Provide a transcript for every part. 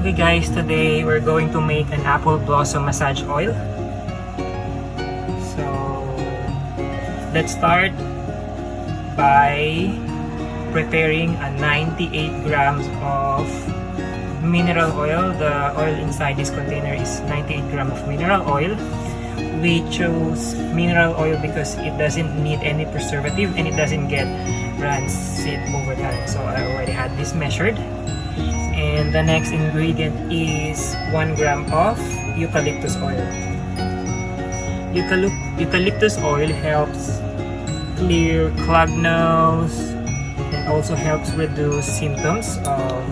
Okay guys, today we're going to make an apple blossom massage oil. So let's start by preparing a 98 grams of mineral oil. The oil inside this container is 98 grams of mineral oil. We chose mineral oil because it doesn't need any preservative and it doesn't get rancid over time. So I already had this measured. And the next ingredient is 1 gram of eucalyptus oil. Eucalyptus oil helps clear clogged nose and also helps reduce symptoms of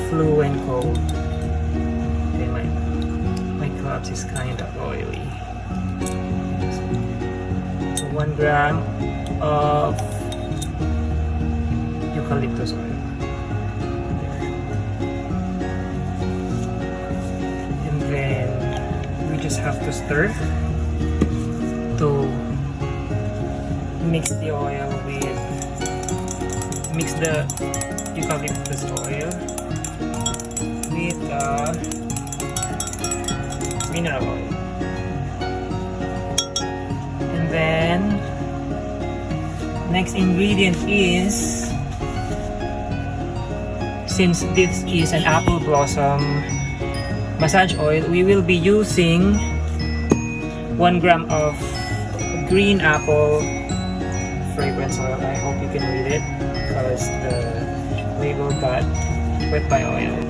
flu and cold. Okay, my gloves is kind of oily. So 1 gram of eucalyptus oil. Then we just have to stir to mix the oil with the eucalyptus oil with mineral oil. And then next ingredient is, since this is an apple blossom massage oil, we will be using 1 gram of green apple fragrance oil. I hope you can read it because the label got wet by oil.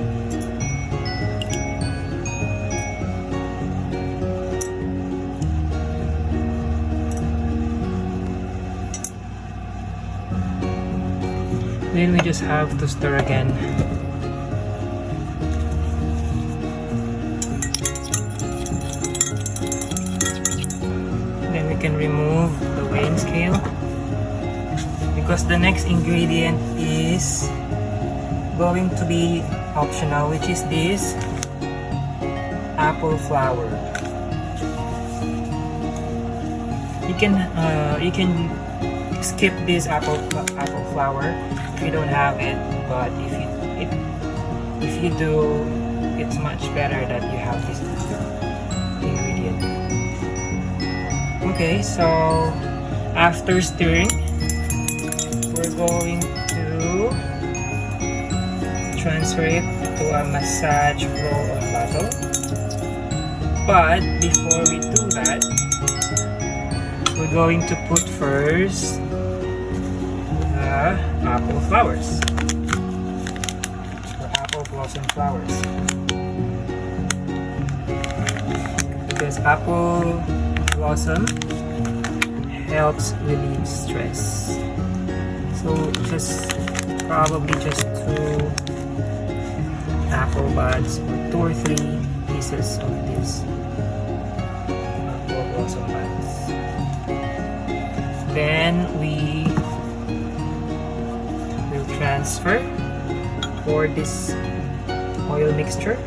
Then we just have to stir again. Can remove the weighing scale because the next ingredient is going to be optional, which is this apple flour. You can skip this apple flour if you don't have it, but if you do, it's much better that you have this ingredient. Okay, so after stirring, we're going to transfer it to a massage roll-on bottle. But before we do that, we're going to put first the apple flowers, the apple blossom flowers, because apple blossom helps relieve stress. So probably just 2 apple buds or 2 or 3 pieces of this apple blossom buds. Then we will transfer for this oil mixture.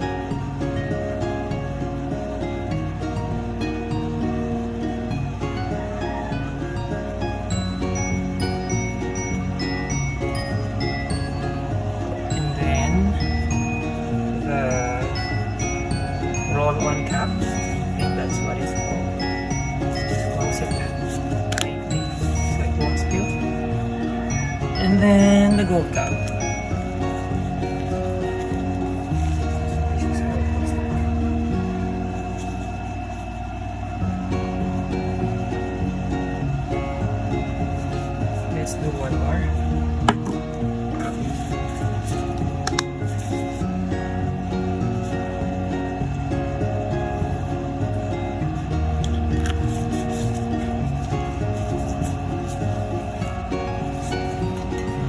Roll-on cap, I think that's what it's called. Once it's like one spill. And then the gold cap. This is how it looks like. Let's do 1 more.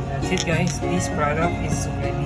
That's it guys, this product is ready